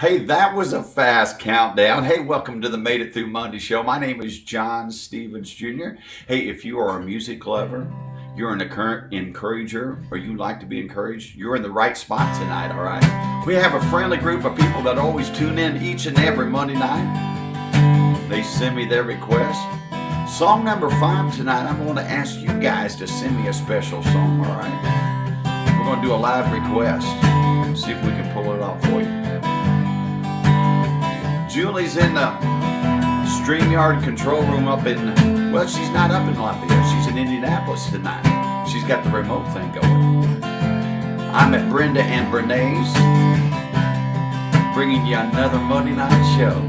Hey, that was a fast countdown. Hey, welcome to the Made It Through Monday show. My name is John Stevens Jr. Hey, if you are a music lover, you're an encourager, or you like to be encouraged, you're in the right spot tonight, all right? We have a friendly group of people that always tune in each and every Monday night. They send me their requests. Song number 5 tonight, I'm going to ask you guys to send me a special song, all right? We're going to do a live request. See if we can pull it off for you. Julie's in the StreamYard control room up in, well, she's not up in Lafayette. She's in Indianapolis tonight. She's got the remote thing going. I'm at Brenda and Brene's, bringing you another Monday night show.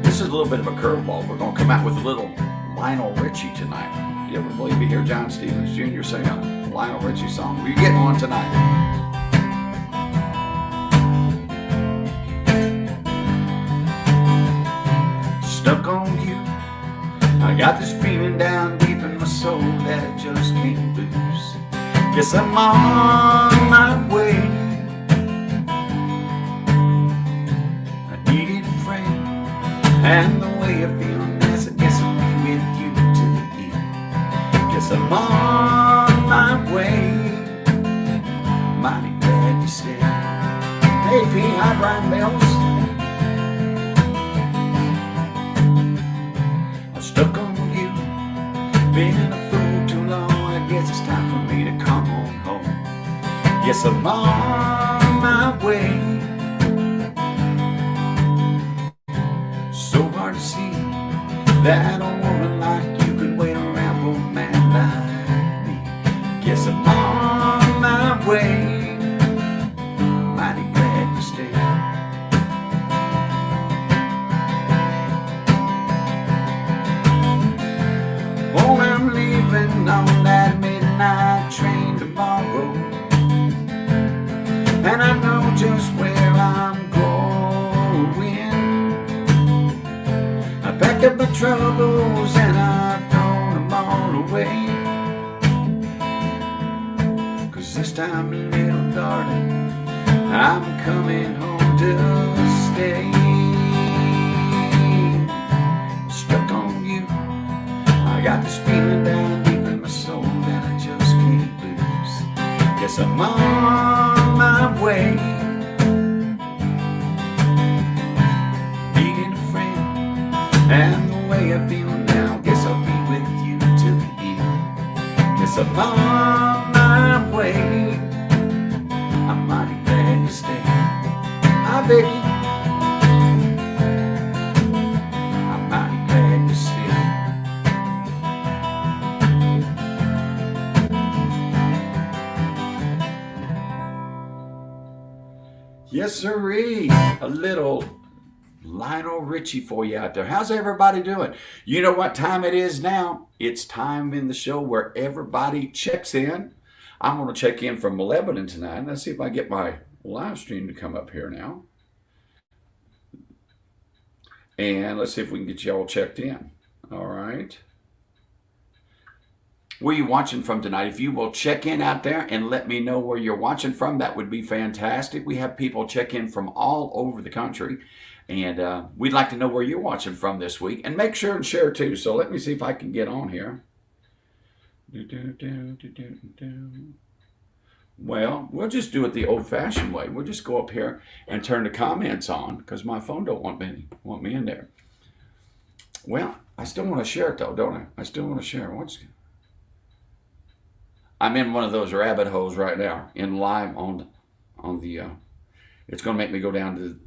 This is a little bit of a curveball. We're going to come out with a little Lionel Richie tonight. You ever believe you hear John Stevens Jr. sing a Lionel Richie song? Well, you're getting one tonight. Stuck on you, I got this feeling down deep in my soul that I just can't lose. Guess I'm on my way. I needed a friend, and the way I feel this, I guess I'll be with you till the end. Guess I'm on my way. Mighty glad you stayed. Hey P, hi Brian Mills. Stuck on you, been a fool too long. I guess it's time for me to come on home. Yes, I'm on my way. So hard to see that a woman like you could wait around for a man like me. Guess I'm on my way. Mighty glad to stay. Oh, I'm leaving on that midnight train tomorrow, and I know just where I'm going. I packed up my troubles and I've thrown them all away. 'Cause this time, little darling, I'm coming home to stay. Stuck on you, I got this feeling down deep in my soul that I just can't lose. Guess I'm on my way. Needing a friend, and the way I feel now, guess I'll be with you till the end. Guess I'm on my way. I'm mighty glad to stay. Hi Becky. I'm mighty glad to stay. Yes, sirree. A little Lionel Richie for you out there. How's everybody doing? You know what time it is now? It's time in the show where everybody checks in. I'm going to check in from Lebanon tonight. Let's see if I get my live stream to come up here now. And let's see if we can get you all checked in. All right. Where you watching from tonight? If you will check in out there and let me know where you're watching from, that would be fantastic. We have people check in from all over the country, and we'd like to know where you're watching from this week. And make sure and share too. So let me see if I can get on here. Well, we'll just do it the old-fashioned way. We'll just go up here and turn the comments on because my phone don't want me in there. Well, I still want to share it though, don't I? I still want to share it. I'm in one of those rabbit holes right now, in live on the, it's going to make me go down to,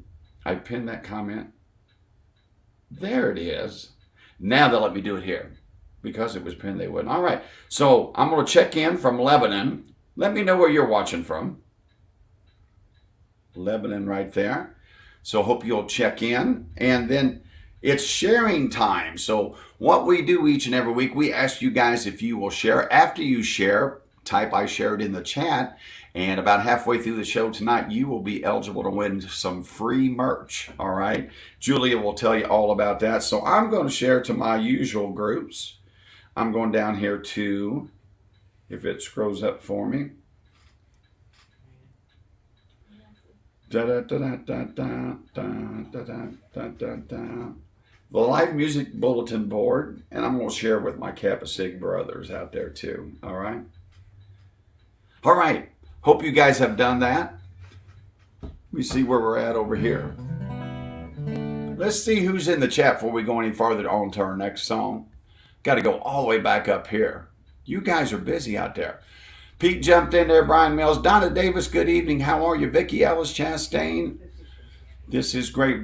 I pinned that comment. There it is. Now they'll let me do it here. Because it was pinned, they wouldn't. All right, so I'm going to check in from Lebanon. Let me know where you're watching from. Lebanon right there. So hope you'll check in. And then it's sharing time. So what we do each and every week, we ask you guys if you will share. After you share, type I shared in the chat, and about halfway through the show tonight, you will be eligible to win some free merch, all right? Julia will tell you all about that. So I'm going to share to my usual groups. I'm going down here to, if it scrolls up for me, Da, da, da, da, da, da, da, da, da, da, da. The live music bulletin board, and I'm going to share with my Kappa Sig brothers out there too. All right. All right. Hope you guys have done that. We see where we're at over here. Let's see who's in the chat before we go any farther on to our next song. Got to go all the way back up here. You guys are busy out there. Pete jumped in there. Brian Mills. Donna Davis, good evening. How are you? Vicki Ellis Chastain. This is great.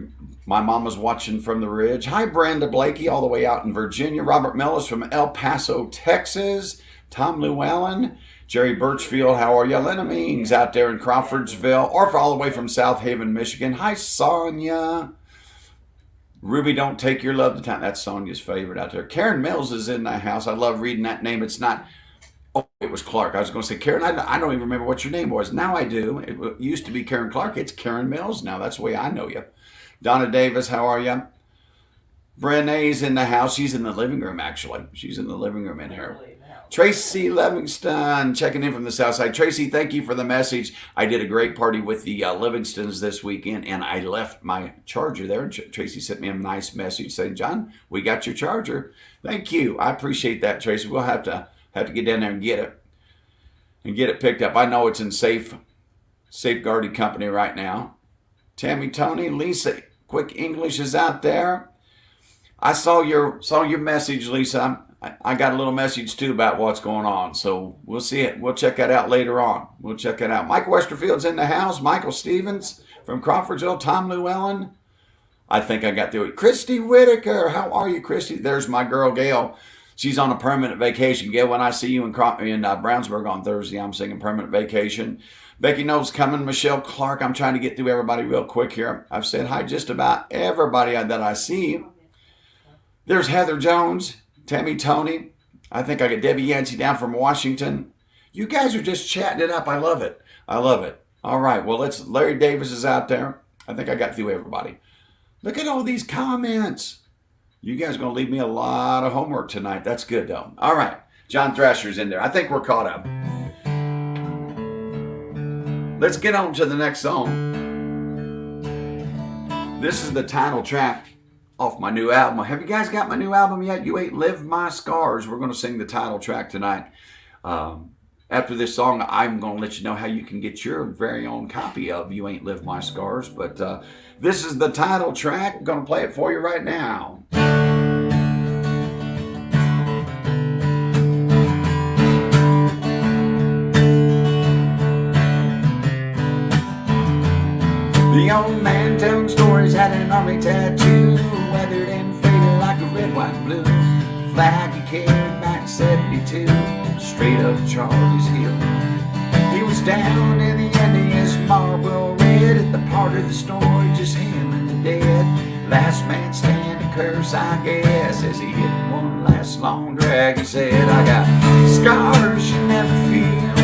My mama's watching from the ridge. Hi, Brenda Blakey, all the way out in Virginia. Robert Millis from El Paso, Texas. Tom Llewellyn. Jerry Birchfield, how are you? Lena Means out there in Crawfordsville, or all the way from South Haven, Michigan. Hi, Sonia. Ruby, don't take your love to town. That's Sonia's favorite out there. Karen Mills is in the house. I love reading that name. It's not, oh, it was Clark. I was going to say, Karen, I don't even remember what your name was. Now I do. It used to be Karen Clark. It's Karen Mills now. That's the way I know you. Donna Davis, how are you? Brené's in the house. She's in the living room, actually. She's in the living room in here. Tracy Livingston checking in from the south side. Tracy, thank you for the message. I did a great party with the Livingstons this weekend, and I left my charger there. Tracy sent me a nice message saying, John, we got your charger. Thank you. I appreciate that, Tracy. We'll have to get down there and get it picked up. I know it's in safeguarded company right now. Tammy, Tony, Lisa, Quick English is out there. I saw your message, Lisa. I got a little message too about what's going on, so we'll see it. We'll check that out later on. We'll check it out. Mike Westerfield's in the house. Michael Stevens from Crawfordsville. Tom Llewellyn. I think I got through it. Christy Whitaker. How are you, Christy? There's my girl, Gail. She's on a permanent vacation. Gail, when I see you in Brownsburg on Thursday, I'm singing Permanent Vacation. Becky Knowles coming. Michelle Clark. I'm trying to get through everybody real quick here. I've said hi just about everybody that I see. There's Heather Jones. Tammy Tony, I think I got Debbie Yancey down from Washington. You guys are just chatting it up. I love it. I love it. All right. Well, Larry Davis is out there. I think I got through everybody. Look at all these comments. You guys are going to leave me a lot of homework tonight. That's good, though. All right. John Thrasher's in there. I think we're caught up. Let's get on to the next song. This is the title track off my new album. Have you guys got my new album yet? You Ain't Lived My Scars. We're going to sing the title track tonight. After this song, I'm going to let you know how you can get your very own copy of You Ain't Lived My Scars. But this is the title track. I'm going to play it for you right now. The old man telling stories, had an army tattoo, weathered and faded like a red, white, blue flag he carried back in 72, straight up Charlie's Hill. He was down in the Indians, Marlboro Red, at the part of the story, just him and the dead. Last man standing, curse, I guess, as he hit one last long drag. He said, I got scars you never feel,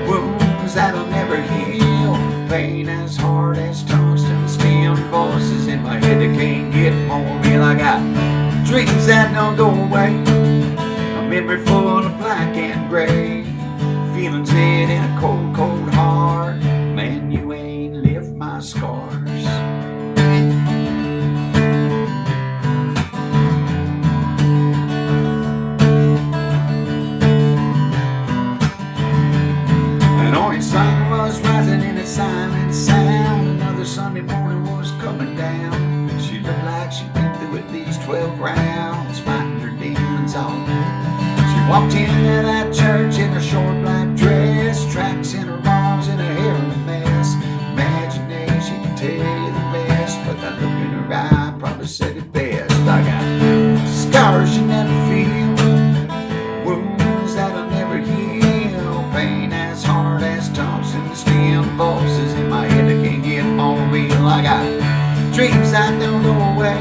wounds that'll never heal, pain as hard as tungsten steel, voices in my head that can't get more real. I got dreams that don't go away, a memory full of black and gray, feelings hid in a cold, cold heart. Man, you ain't lived my scars. An orange sun was rising in a silent sound. Another Sunday morning was coming down. She looked like she'd been through at least 12 rounds, fighting her demons on. She walked into that church in her short black dress, tracks in her arms and her hair in a mess. Imagination can tell you the best, but that look in her eye probably said it best. I got scars you never feel, wounds that'll never heal, pain as hard as tungsten steel, voices in my head that can't get more real. I got dreams that don't go away,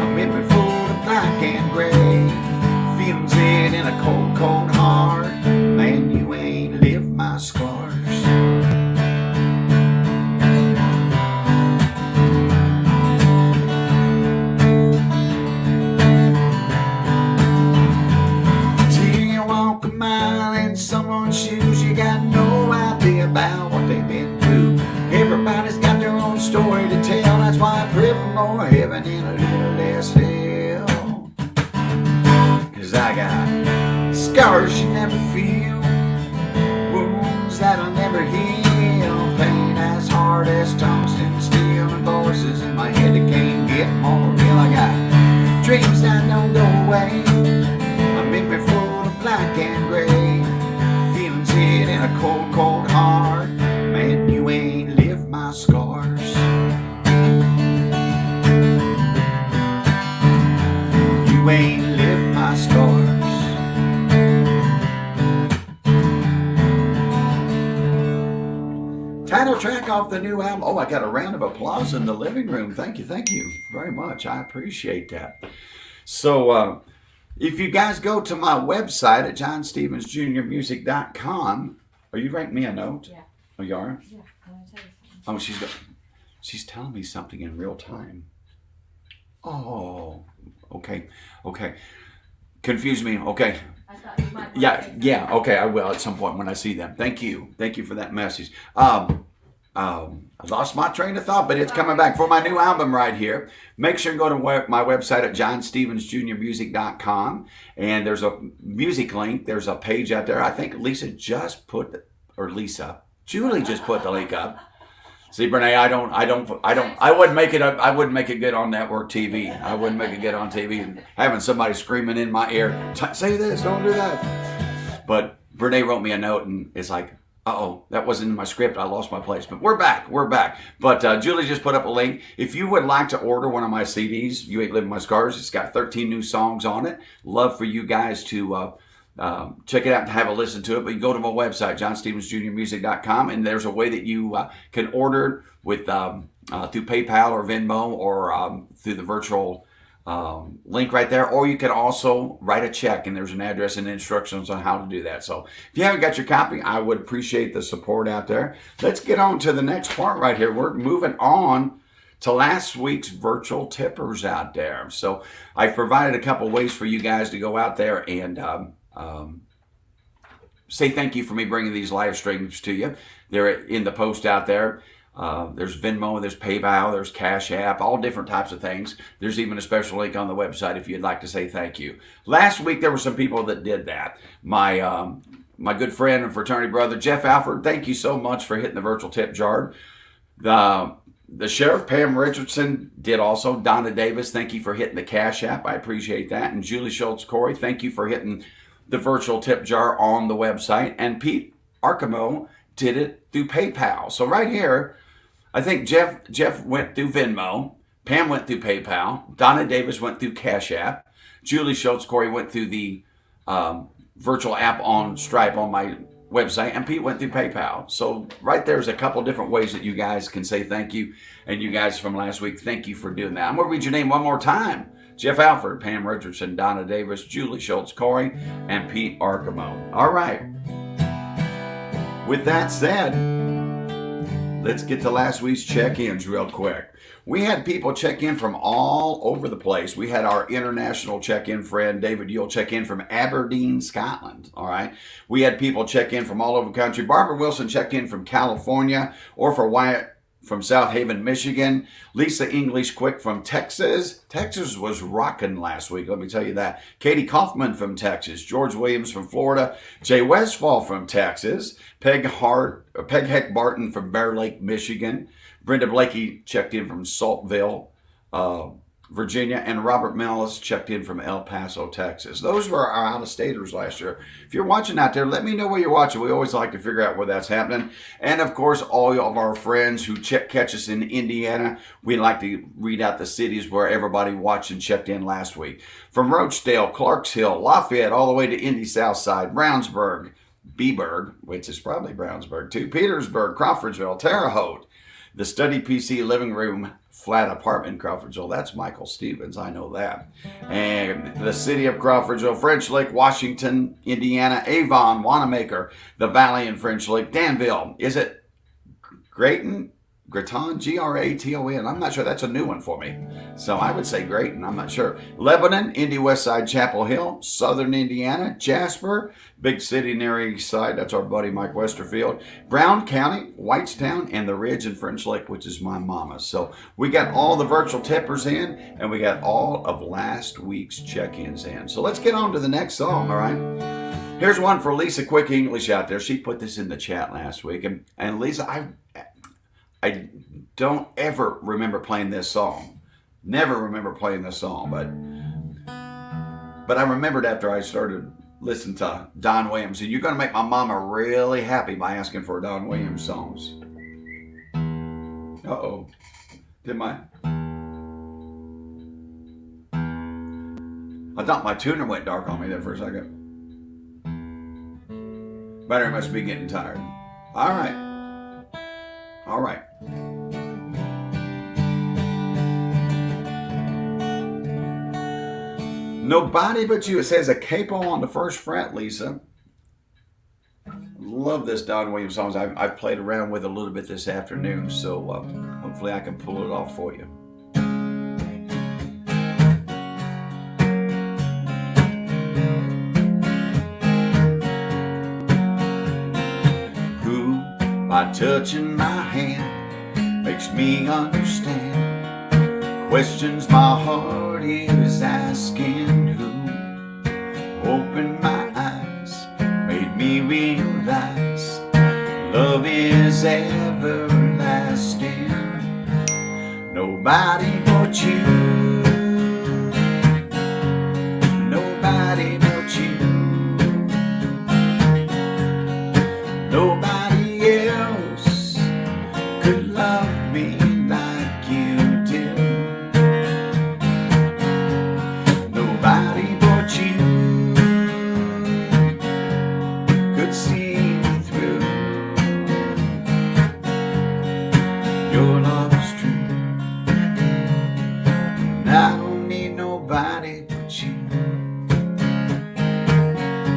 a memory full of black and gray, feelings hid in a cold, cold heart. Man, you ain't lived my scars. Till you walk a mile in someone's shoes, you got no idea about what they've been through. Everybody Scars you never feel, wounds that'll never heal, pain as hard as tungsten steel, and voices in my head that can't get more real. I got dreams that don't go away, a memory full of black and gray, feelings hid in a cold, cold heart. Man, you ain't lived my scars. You ain't lived my scars. Title track off the new album. Oh, I got a round of applause in the living room. Thank you very much. I appreciate that. So, if you guys go to my website at JohnStevensJrMusic.com, are you writing me a note? Yeah. Oh, you are? Yeah, I want to tell you something. Oh, she's telling me something in real time. Oh, okay. Confuse me. Okay. I thought you might Yeah. Okay. I will at some point when I see them. Thank you for that message. I lost my train of thought, but it's coming back for my new album right here. Make sure you go to my website at JohnStevensJrMusic.com, and there's a music link. There's a page out there. I think Julie just put the link up. See, Brene, I wouldn't make it good on network TV. I wouldn't make it good on TV and having somebody screaming in my ear, say this, don't do that. But Brene wrote me a note and it's like, uh-oh, that wasn't in my script. I lost my place. But we're back. But Julie just put up a link. If you would like to order one of my CDs, You Ain't Living My Scars, it's got 13 new songs on it. Love for you guys to check it out and have a listen to it. But you go to my website, JohnStevensJrMusic.com, and there's a way that you can order with through PayPal or Venmo or through the virtual link right there. Or you can also write a check, and there's an address and instructions on how to do that. So if you haven't got your copy, I would appreciate the support out there. Let's get on to the next part right here. We're moving on to last week's virtual tippers out there. So I've provided a couple ways for you guys to go out there and say thank you for me bringing these live streams to you. They're in the post out there. There's Venmo, there's PayPal, there's Cash App, all different types of things. There's even a special link on the website if you'd like to say thank you. Last week there were some people that did that. My good friend and fraternity brother Jeff Alford, thank you so much for hitting the virtual tip jar. The Sheriff Pam Richardson did also. Donna Davis, thank you for hitting the Cash App. I appreciate that. And Julie Schultz Corey, thank you for hitting the virtual tip jar on the website. And Pete Arkamo did it through PayPal. So right here, I think Jeff went through Venmo, Pam went through PayPal, Donna Davis went through Cash App, Julie Schultz Corey went through the virtual app on Stripe on my website, and Pete went through PayPal. So right there's a couple different ways that you guys can say thank you. And you guys from last week, thank you for doing that. I'm going to read your name one more time. Jeff Alford, Pam Richardson, Donna Davis, Julie Schultz Corey, and Pete Arkamo. All right. With that said, let's get to last week's check-ins real quick. We had people check in from all over the place. We had our international check-in friend, David Yule, check in from Aberdeen, Scotland. All right. We had people check in from all over the country. Barbara Wilson checked in from California, or for Wyatt from South Haven, Michigan. Lisa English Quick from Texas. Texas was rocking last week, let me tell you that. Katie Kaufman from Texas. George Williams from Florida. Jay Westfall from Texas. Peg Heck Barton from Bear Lake, Michigan. Brenda Blakey checked in from Saltville, Virginia, and Robert Mellis checked in from El Paso, Texas. Those were our out-of-staters last year. If you're watching out there, let me know where you're watching. We always like to figure out where that's happening. And, of course, all of our friends who catch us in Indiana, we like to read out the cities where everybody watched and checked in last week. From Roachdale, Clarksville, Lafayette, all the way to Indy Southside, Brownsburg, Beeburg, which is probably Brownsburg too, Petersburg, Crawfordsville, Terre Haute, the Study PC Living Room Flat Apartment in Crawfordsville. That's Michael Stevens, I know that. And the city of Crawfordsville, French Lake, Washington, Indiana, Avon, Wanamaker, the Valley in French Lake, Danville. Is it Graton? Graton, I'm not sure. That's a new one for me. So I would say Graton. I'm not sure. Lebanon, Indy Westside, Chapel Hill, Southern Indiana, Jasper, big city near East Side. That's our buddy Mike Westerfield. Brown County, Whitestown, and the Ridge in French Lake, which is my mama's. So we got all the virtual tippers in, and we got all of last week's check-ins in. So let's get on to the next song, all right? Here's one for Lisa Quick English out there. She put this in the chat last week. And Lisa, I don't ever remember playing this song. Never remember playing this song, but I remembered after I started listening to Don Williams. And you're going to make my mama really happy by asking for Don Williams songs. Uh-oh. I thought my tuner went dark on me there for a second. Battery must be getting tired. All right. All right. Nobody But You. It says a capo on the first fret, Lisa. Love this Don Williams songs. I've played around with a little bit this afternoon, so hopefully I can pull it off for you. Who, by touching my hand, makes me understand questions my heart is asking. Who opened my eyes, made me realize love is everlasting. Nobody but you. Nobody but you. Nobody else could love me like you do. Nobody but you could see me through. Your love is true, and I don't need nobody but you.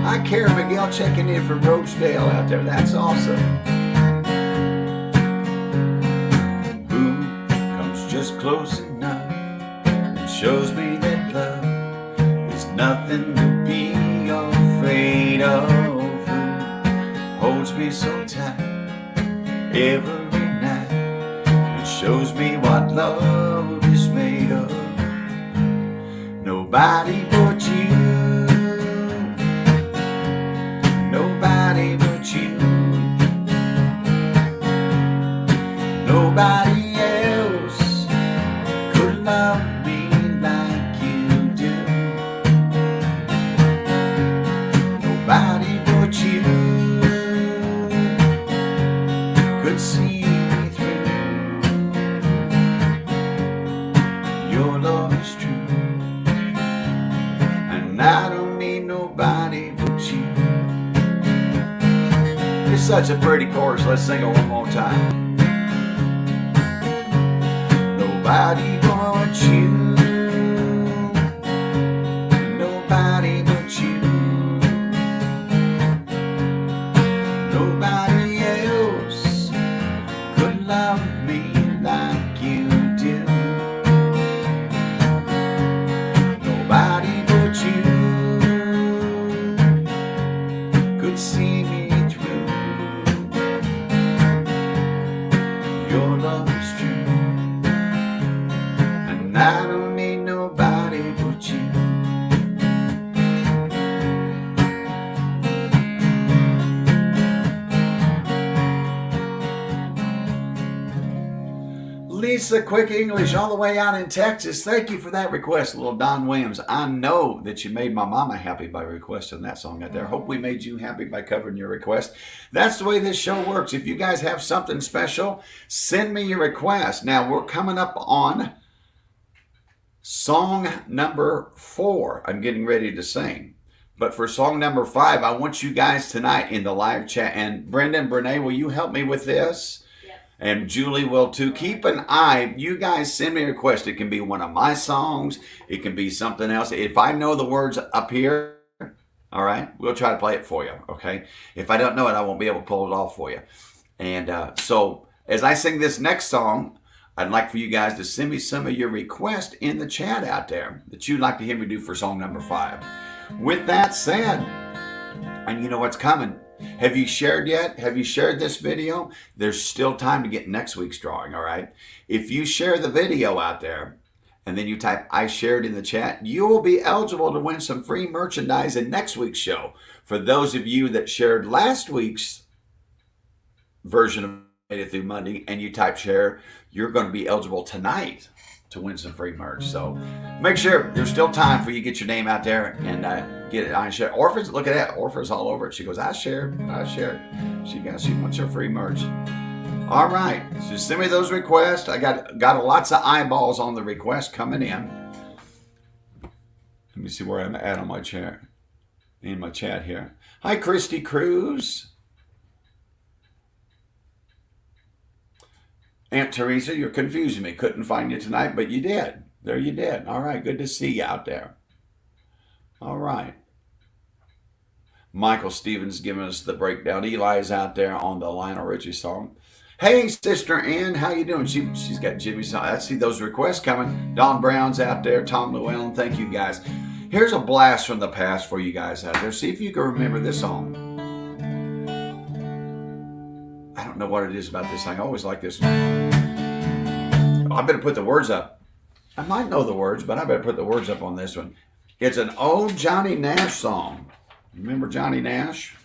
Hi, Kara Miguel checking in from Roachdale out there. That's awesome. Who comes just close enough and shows me that love is nothing to be afraid of? Who holds me so tight every night and shows me what love is made of? Nobody but you. Nobody but you. Nobody else could love me like you do. Nobody but you could see me through. Your love is true, and I don't need nobody but you. It's such a pretty chorus. Let's sing it one more time. Nobody but you. Nobody but you. Nobody else could love me like you do. Nobody but you could see me through. Your love is true, and I don't need nobody but you. Lisa Quick English all the way out in Texas. Thank you for that request, little Don Williams. I know that you made my mama happy by requesting that song out there. Hope we made you happy by covering your request. That's the way this show works. If you guys have something special, send me your request. Now, we're coming up on song number 4. I'm getting ready to sing. But for song number 5, I want you guys tonight in the live chat. And Brendan, Brene, will you help me with this? And Julie will too. Keep an eye. You guys send me a request. It can be one of my songs. It can be something else. If I know the words up here, all right, we'll try to play it for you, okay? If I don't know it, I won't be able to pull it off for you. And so as I sing this next song, I'd like for you guys to send me some of your requests in the chat out there that you'd like to hear me do for song number 5. With that said, and you know what's coming. Have you shared yet? Have you shared this video? There's still time to get next week's drawing, all right? If you share the video out there and then you type I shared in the chat, you will be eligible to win some free merchandise in next week's show. For those of you that shared last week's version of Made It Through Monday and you type share, you're going to be eligible tonight to win some free merch. So make sure there's still time for you to get your name out there and get it. I share. Orphan's, look at that. Orphan's all over it. She goes, I shared. She wants her free merch. All right. So send me those requests. I got lots of eyeballs on the request coming in. Let me see where I'm at on my chat. In my chat here. Hi, Christy Cruz. Aunt Teresa, you're confusing me. Couldn't find you tonight, but you did. There you did. All right, good to see you out there. All right. Michael Stevens giving us the breakdown. Eli's out there on the Lionel Richie song. Hey, Sister Ann, how you doing? She's got Jimmy's song. I see those requests coming. Don Brown's out there. Tom Llewellyn, thank you guys. Here's a blast from the past for you guys out there. See if you can remember this song. I don't know what it is about this thing. I always like this one. I better put the words up. I might know the words, but I better put the words up on this one. It's an old Johnny Nash song. Remember Johnny Nash?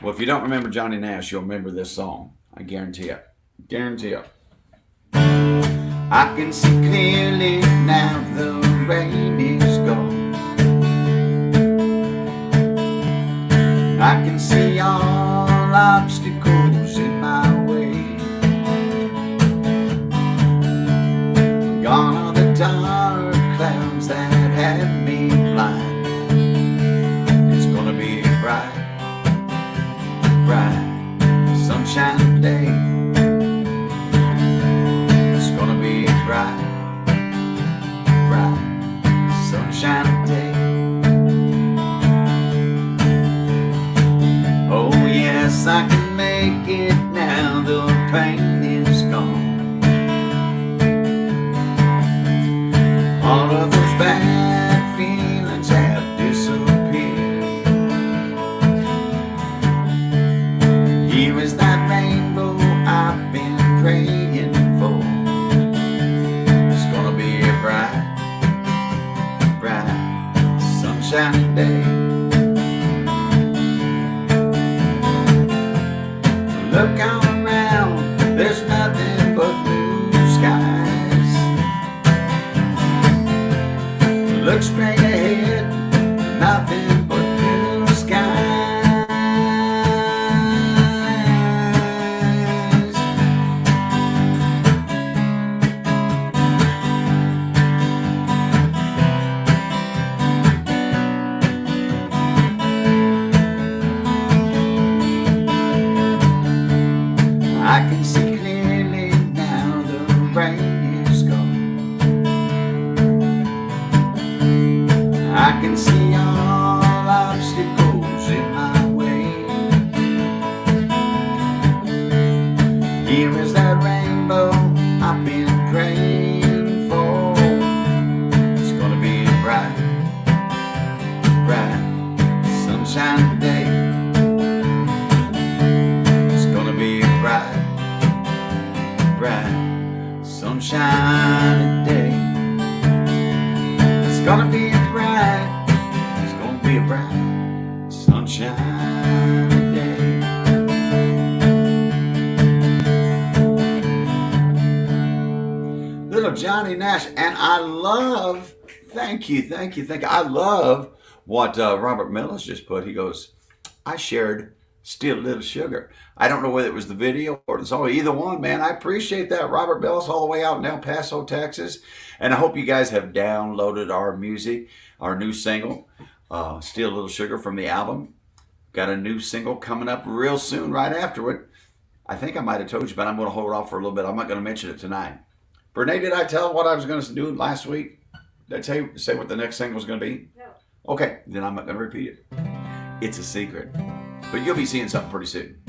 Well, if you don't remember Johnny Nash, you'll remember this song. I guarantee it. Guarantee it. I can see clearly now the rain is gone. I can see all obstacles in my way. Gone are the dark clouds that had me blind. It's gonna be a bright, bright, sunshine day. It's gonna be a bright, bright, sunshine day. Oh yes, I can make it now, the pain is gone. All of those bad feelings have disappeared. Here is that rainbow I've been praying for. It's gonna be a bright, bright, sunshiny day. Look all around, there's nothing but blue skies. Look straight ahead, nothing but blue skies. I can see clearly now the rain is gone. I can see all obstacles in my way. Here is that rainbow I've been praying for. It's gonna be a bright, bright, sunshine day. It's gonna be a bright, bright, sunshiny day. It's gonna be a bright, it's gonna be a bright, sunshiny day. Little Johnny Nash, and I love, thank you. I love what Robert Millis just put. He goes, I shared Still a Little Sugar. I don't know whether it was the video or the song, either one, man. I appreciate that, Robert Bellis, all the way out in El Paso, Texas. And I hope you guys have downloaded our music, our new single, Still a Little Sugar from the album. Got a new single coming up real soon, right afterward. I think I might have told you, but I'm going to hold off for a little bit. I'm not going to mention it tonight. Brene, did I tell what I was going to do last week? Did I tell you, say what the next single was going to be? No. Okay, then I'm not going to repeat it. It's a secret. But you'll be seeing something pretty soon.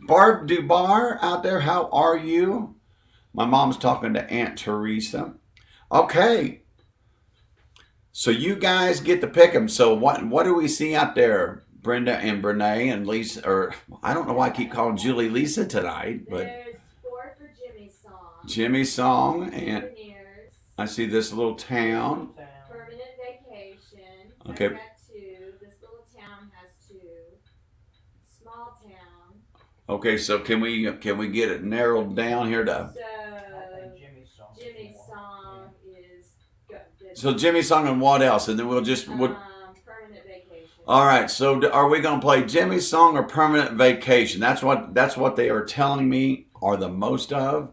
Barb Dubar out there, how are you? My mom's talking to Aunt Teresa. Okay. So you guys get to pick them. So what do we see out there? Brenda and Brene and Lisa, or I don't know why I keep calling Julie Lisa tonight, but There's 4 for Jimmy's song. Jimmy's song and Souvenirs. I see this little town. Permanent vacation. Okay. I got two. This little town has two. Small town. Okay, so can we get it narrowed down here to? So Jimmy's song is good. So Jimmy's song and what else? And then we'll just permanent vacation. All right. So are we gonna play Jimmy's song or permanent vacation? That's what they are telling me are the most of.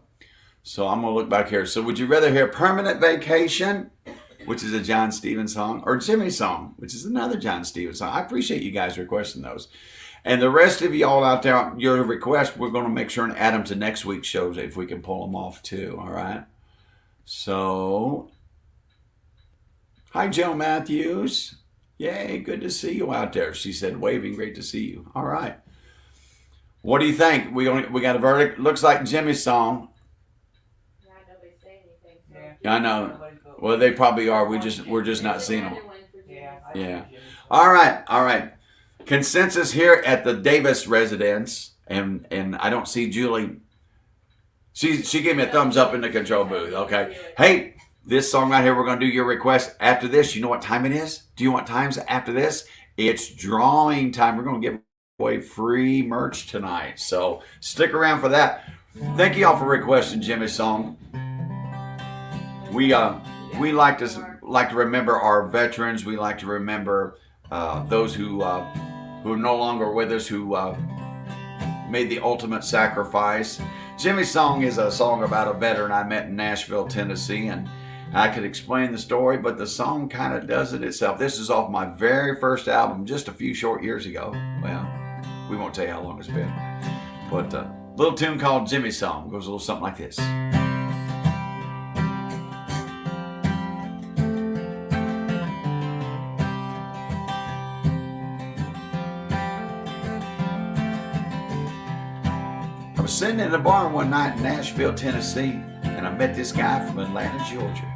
So I'm gonna look back here. So would you rather hear permanent vacation, which is a John Stevens song, or Jimmy's song, which is another John Stevens song? I appreciate you guys requesting those. And the rest of y'all out there, your request, we're going to make sure and add them to next week's shows if we can pull them off too, all right? So, hi, Joe Matthews. Yay, good to see you out there. She said, waving, great to see you. All right. What do you think? We got a verdict. Looks like Jimmy's song. Yeah, nobody say anything. So Yeah, I know. Well, they probably are. We're just not seeing them. Yeah. All right. Consensus here at the Davis residence, and I don't see Julie. She gave me a thumbs up in the control booth. Okay. Hey, this song right here, we're going to do your request after this. You know what time it is? Do you want times after this? It's drawing time. We're going to give away free merch tonight. So stick around for that. Thank you all for requesting Jimmy's song. We like to remember our veterans. We like to remember those who are no longer with us, who made the ultimate sacrifice. Jimmy's song is a song about a veteran I met in Nashville, Tennessee, and I could explain the story, but the song kind of does it itself. This is off my very first album just a few short years ago. Well, we won't tell you how long it's been. But a little tune called Jimmy's Song goes a little something like this. I was sitting in a bar one night in Nashville, Tennessee, and I met this guy from Atlanta, Georgia.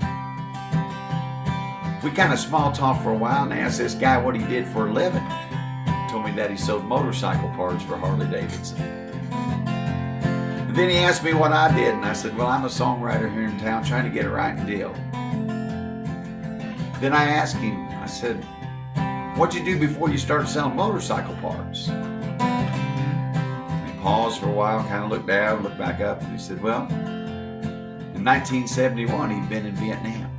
We kind of small talked for a while, and I asked this guy what he did for a living. He told me that he sold motorcycle parts for Harley Davidson. And then he asked me what I did, and I said, well, I'm a songwriter here in town trying to get a writing deal. Then I asked him, I said, what'd you do before you started selling motorcycle parts? Paused for a while, kind of looked down, looked back up, and he said, well, in 1971, he'd been in Vietnam.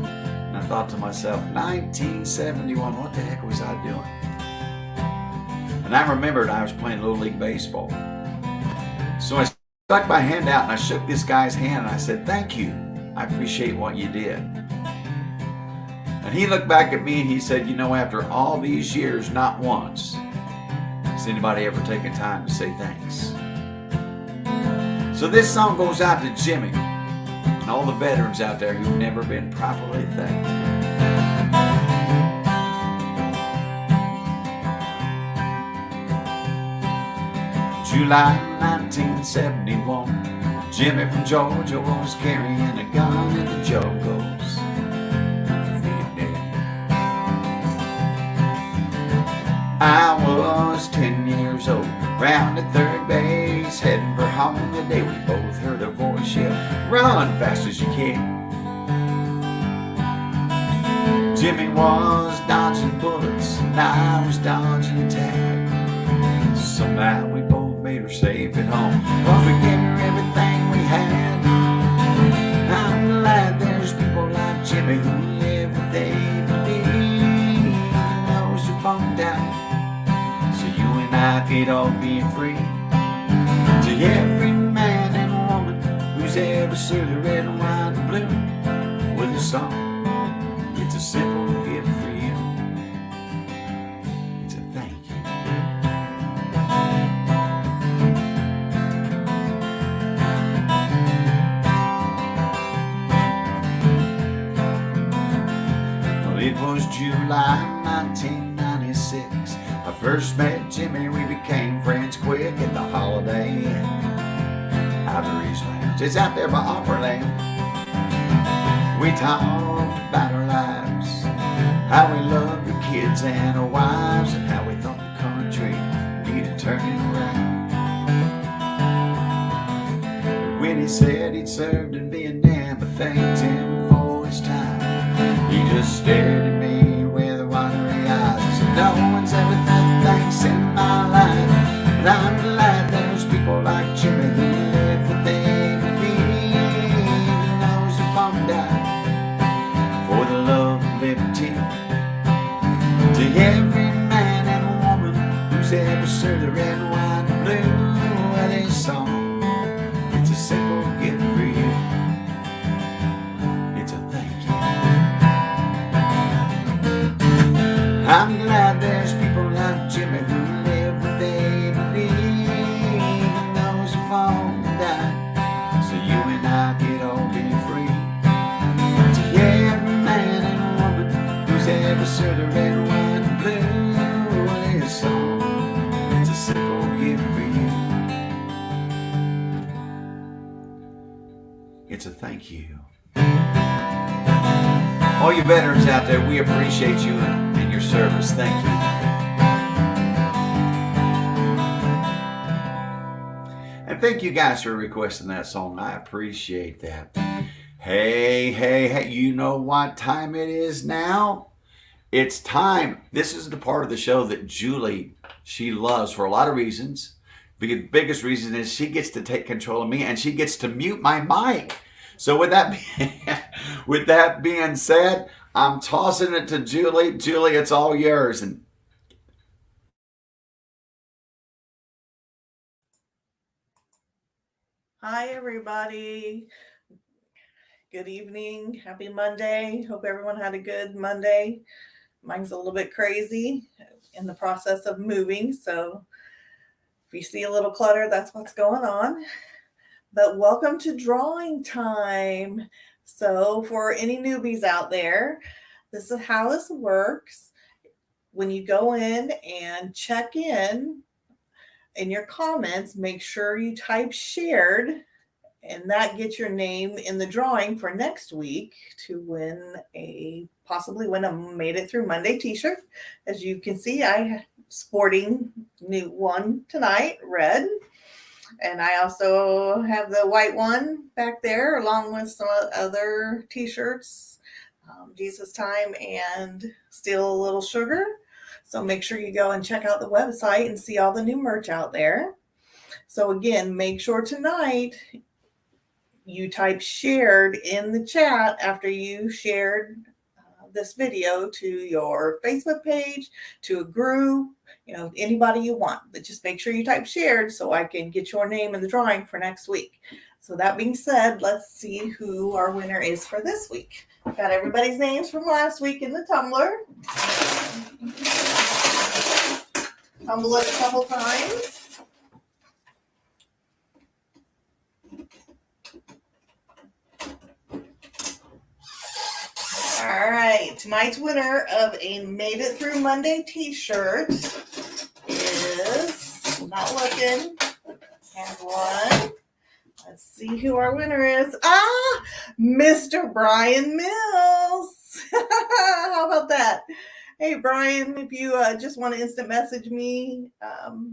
And I thought to myself, 1971, what the heck was I doing? And I remembered I was playing Little League Baseball. So I stuck my hand out and I shook this guy's hand and I said, thank you. I appreciate what you did. And he looked back at me and he said, you know, after all these years, not once has anybody ever taken time to say thanks? So this song goes out to Jimmy and all the veterans out there who've never been properly thanked. July 1971, Jimmy from Georgia was carrying a gun in the jungles. I was 10 years old, round at third base, heading for home the day we both heard a voice yell, run fast as you can. Jimmy was dodging bullets, and I was dodging tag. Somehow we both made her safe at home, 'cause we gave her everything we had. I'm glad there's people like Jimmy who live what they believe, and those who fall down. I could all be free. To every man and woman who's ever served the red, white, and blue with a song, it's a simple gift for you. It's a thank you. Well, it was July 1996. I first met Jimmy, we became friends quick at the Holiday Inn. Ivory's Lounge, it's out there by Opryland. We talked about our lives, how we loved our kids and our wives, and how we thought the country needed turning around. When he said he'd served in Vietnam, I thanked him just stared at me with watery eyes. So no one's ever done thanks in my life, but I'm glad there's people like Jimmy who live what they believe, and those who won't die for the love of liberty. To every man and woman who's ever served the red, white, and blue of this song, it's a simple gift for you. It's a thank you. I'm glad there's people like Jimmy who live what they believe, and those who fall and die, so you and I could all be free. To every man and woman who's ever served the red, white, and blue of this song, it's a simple gift for you. It's a thank you. All you veterans out there, we appreciate you and your service. Thank you. And thank you guys for requesting that song. I appreciate that. Hey, you know what time it is now? It's time. This is the part of the show that Julie, she loves for a lot of reasons. The biggest reason is she gets to take control of me and she gets to mute my mic. So with that being said, I'm tossing it to Julie. Julie, it's all yours. And hi, everybody. Good evening. Happy Monday. Hope everyone had a good Monday. Mine's a little bit crazy in the process of moving. So if you see a little clutter, that's what's going on. But welcome to drawing time. So for any newbies out there, this is how this works. When you go in and check in your comments, make sure you type shared, and that gets your name in the drawing for next week to possibly win a Made It Through Monday t-shirt. As you can see, I'm sporting new one tonight, red. And I also have the white one back there along with some other t-shirts, Jesus Time and Still a Little Sugar. So make sure you go and check out the website and see all the new merch out there. So again, make sure tonight you type shared in the chat after you shared this video to your Facebook page, to a group, anybody you want. But just make sure you type shared so I can get your name in the drawing for next week. So that being said, let's see who our winner is for this week. I've got everybody's names from last week in the tumbler. Tumble it a couple times. All right, tonight's winner of a Made It Through Monday t-shirt is, not looking, have one. Let's see who our winner is. Mr. Brian Mills. How about that? Hey, Brian, if you just want to instant message me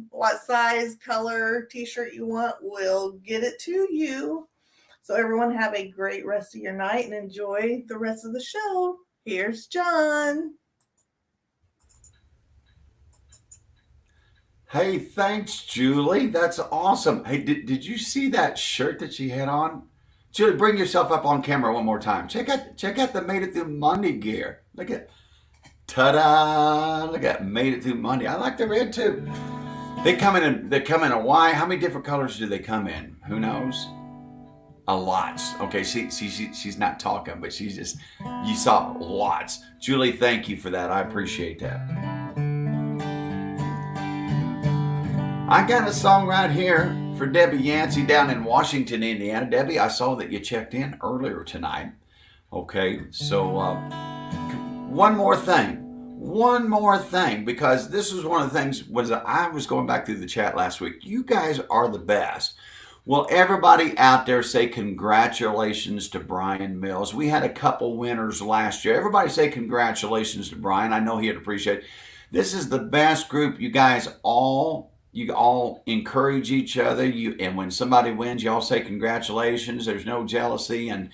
what size, color t-shirt you want, we'll get it to you. So everyone have a great rest of your night and enjoy the rest of the show. Here's John. hey, thanks, Julie. That's awesome. Hey, did you see that shirt that she had on? Julie, bring yourself up on camera one more time. Check out the Made It Through Monday gear. Look at, ta-da! Look at Made It Through Monday. I like the red too. They come in a why? How many different colors do they come in? Who knows? A lots. Okay, she's not talking, but she's just, you saw lots. Julie, thank you for that. I appreciate that. I got a song right here for Debbie Yancey down in Washington, Indiana. Debbie, I saw that you checked in earlier tonight. Okay, so one more thing, because this was one of the things, I was going back through the chat last week. You guys are the best. Well, everybody out there say congratulations to Brian Mills. We had a couple winners last year. Everybody say congratulations to Brian. I know he'd appreciate it. This is the best group. You guys all encourage each other. And when somebody wins, you all say congratulations. There's no jealousy, and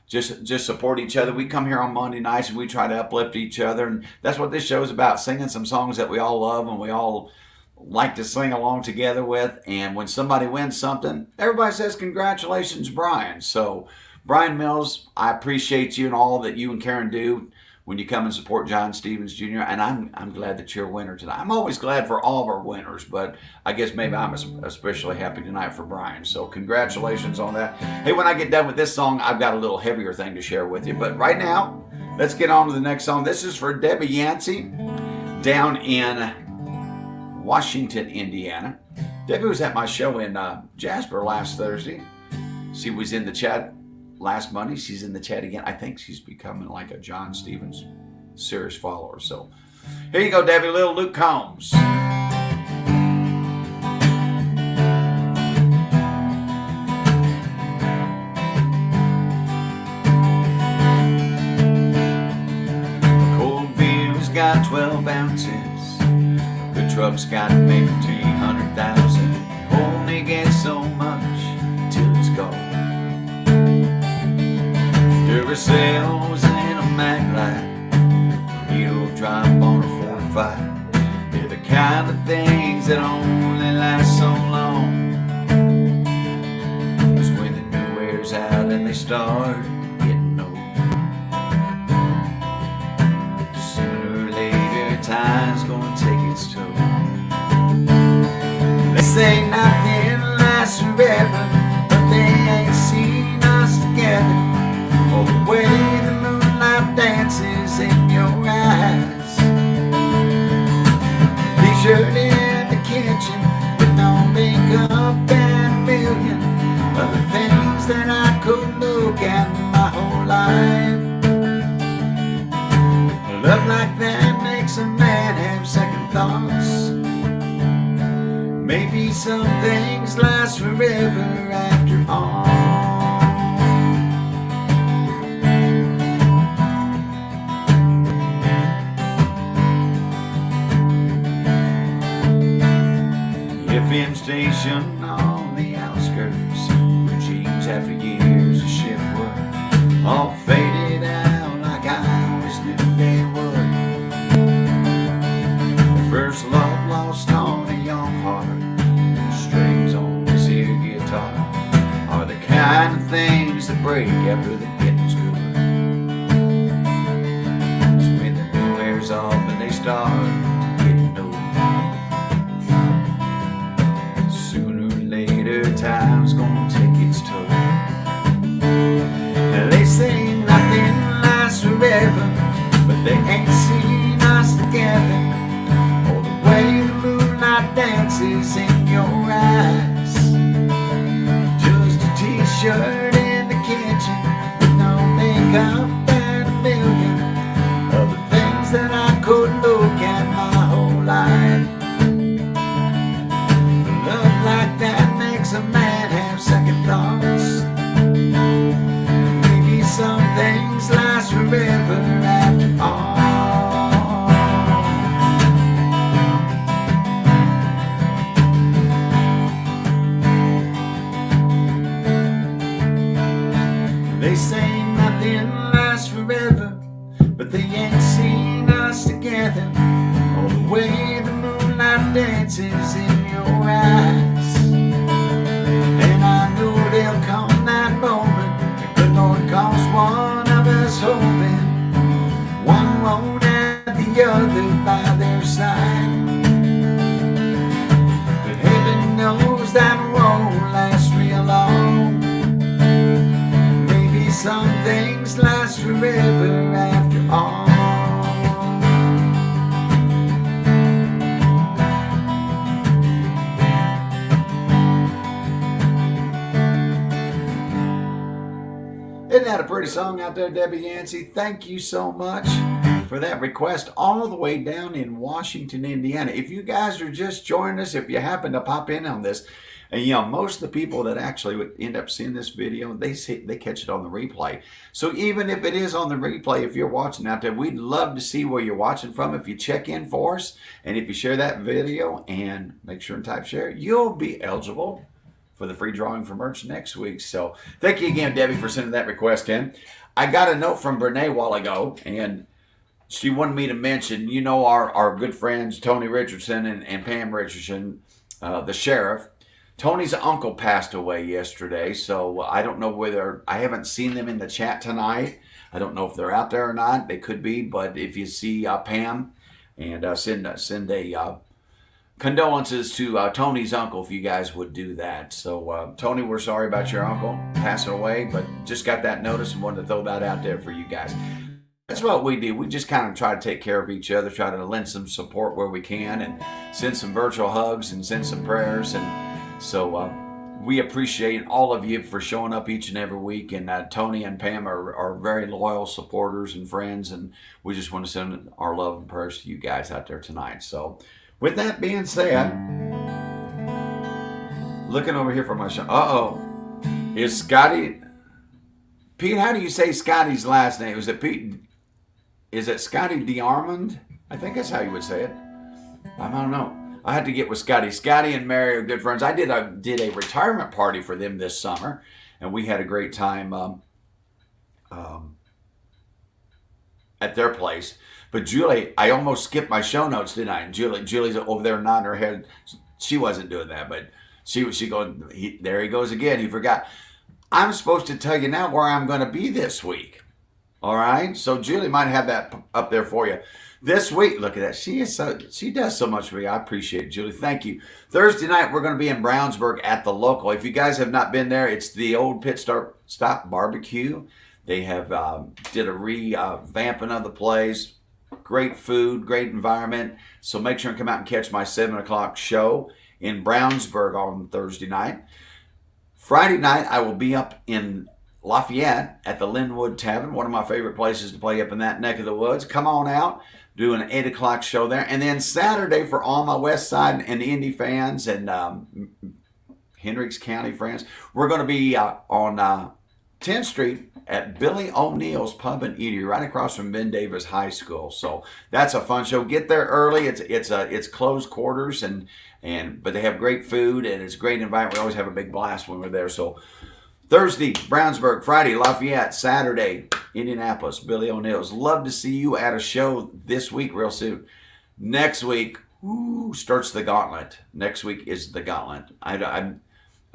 just support each other. We come here on Monday nights and we try to uplift each other, and that's what this show is about, singing some songs that we all love and we all like to sing along together with. And when somebody wins something, everybody says, congratulations, Brian. So Brian Mills, I appreciate you and all that you and Karen do when you come and support John Stevens Jr. And I'm glad that you're a winner tonight. I'm always glad for all of our winners, but I guess maybe I'm especially happy tonight for Brian. So congratulations on that. Hey, when I get done with this song, I've got a little heavier thing to share with you. But right now, let's get on to the next song. This is for Debbie Yancey down in Washington, Indiana. Debbie was at my show in Jasper last Thursday. She was in the chat last Monday. She's in the chat again. I think she's becoming like a John Stevens serious follower. So here you go, Debbie. Little Luke Combs. Cold beer's got 12 ounces. Good truck's got maybe 300,000. Only get so much till it's gone. Duracells and a mag light, needle drop on a 45. They're the kind of things that only last so long. It's when the new wears out and they start getting old. Sooner or later, time's gonna take its toll. They say nothing lasts forever, but they ain't seen us together. Oh, the way the moonlight dances in your eyes. T-shirt in the kitchen with no makeup and a million other things that I could look at my whole life. Love like that makes a man have second thoughts. Maybe some things last forever after all. FM station on the outskirts, where jeans after years of shift work all faded out like I always knew they would. The first love lost on a young heart, strings on this here guitar are the kind of things that break after the getting's good. It's when the new wears off and they start getting old. Time's gonna take its toll. They say nothing lasts forever, but they ain't seen us together. Oh, the way the moonlight dances in your eyes. Just a t-shirt in the kitchen with no makeup and a million other things that I could look at my whole life. Love like that makes a man have second thoughts. Maybe some things last forever after all. They say nothing lasts forever, but they ain't seen us together. Oh, the way the moonlight dances in your eyes. And I know there'll come that moment, the Lord calls one of us hoping. One won't have the other by their side. But heaven knows that won't last real long. Maybe some things last forever after all. Isn't that a pretty song out there, Debbie Yancey? Thank you so much for that request all the way down in Washington, Indiana. If you guys are just joining us, if you happen to pop in on this, and you know, most of the people that actually would end up seeing this video, they catch it on the replay. So even if it is on the replay, if you're watching out there, we'd love to see where you're watching from. If you check in for us, and if you share that video and make sure and type share, you'll be eligible for the free drawing for merch next week. So thank you again, Debbie, for sending that request in. I got a note from Brene a while ago, and she wanted me to mention, you know, our good friends Tony Richardson and Pam Richardson, the sheriff. Tony's uncle passed away yesterday, so I don't know whether, I haven't seen them in the chat tonight. I don't know if they're out there or not. They could be, but if you see Pam, and send a condolences to Tony's uncle if you guys would do that. So Tony, we're sorry about your uncle passing away, but just got that notice and wanted to throw that out there for you guys. That's what we do. We just kind of try to take care of each other, try to lend some support where we can, and send some virtual hugs and send some prayers. And so we appreciate all of you for showing up each and every week. And Tony and Pam are very loyal supporters and friends, and we just want to send our love and prayers to you guys out there tonight. So with that being said, looking over here for my show. Is Scotty, Pete, how do you say Scotty's last name? Is it Pete? Is it Scotty DeArmond? I think that's how you would say it. I don't know. I had to get with Scotty. Scotty and Mary are good friends. I did a retirement party for them this summer, and we had a great time at their place. But Julie, I almost skipped my show notes, didn't I? And Julie's over there nodding her head. She wasn't doing that, but she going, there he goes again. He forgot. I'm supposed to tell you now where I'm going to be this week. All right? So Julie might have that up there for you. This week, look at that. She does so much for me. I appreciate it, Julie. Thank you. Thursday night, we're going to be in Brownsburg at the local. If you guys have not been there, it's the old Pit Stop Barbecue. They have did a revamping of the place. Great food, great environment. So make sure and come out and catch my 7 o'clock show in Brownsburg on Thursday night. Friday night, I will be up in Lafayette at the Linwood Tavern, one of my favorite places to play up in that neck of the woods. Come on out, do an 8 o'clock show there. And then Saturday, for all my West Side and Indy fans and Hendricks County friends, we're going to be on 10th Street at Billy O'Neill's Pub and Eatery, right across from Ben Davis High School. So that's a fun show. Get there early. It's closed quarters, but they have great food and it's a great environment. We always have a big blast when we're there. So Thursday, Brownsburg. Friday, Lafayette. Saturday, Indianapolis, Billy O'Neill's. Love to see you at a show this week real soon. Next week, starts the gauntlet. Next week is the gauntlet. I'm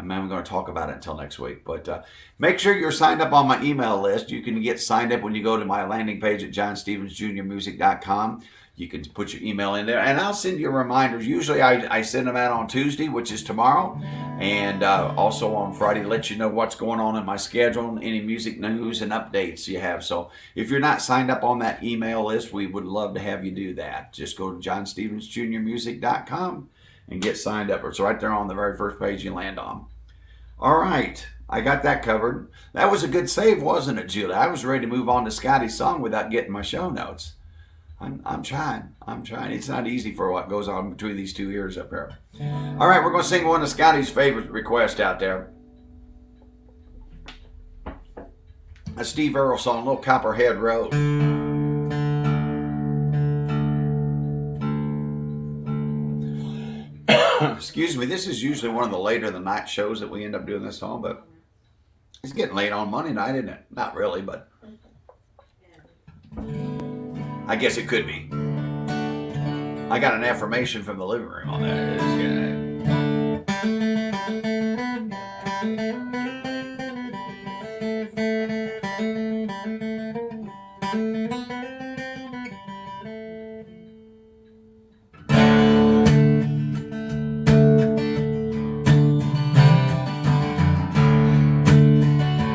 going to talk about it until next week. But make sure you're signed up on my email list. You can get signed up when you go to my landing page at JohnStevensJrMusic.com. You can put your email in there, and I'll send you reminders. Usually I send them out on Tuesday, which is tomorrow, and also on Friday, let you know what's going on in my schedule, any music news and updates you have. So if you're not signed up on that email list, we would love to have you do that. Just go to JohnStevensJrMusic.com and get signed up. It's right there on the very first page you land on. All right, I got that covered. That was a good save, wasn't it, Julie? I was ready to move on to Scotty's song without getting my show notes. I'm trying. It's not easy for what goes on between these two ears up here. All right, we're going to sing one of Scotty's favorite requests out there. A Steve Earle song, Little Copperhead Road. Excuse me, this is usually one of the later in the night shows that we end up doing this song, but it's getting late on Monday night, isn't it? Not really, but I guess it could be. I got an affirmation from the living room on that.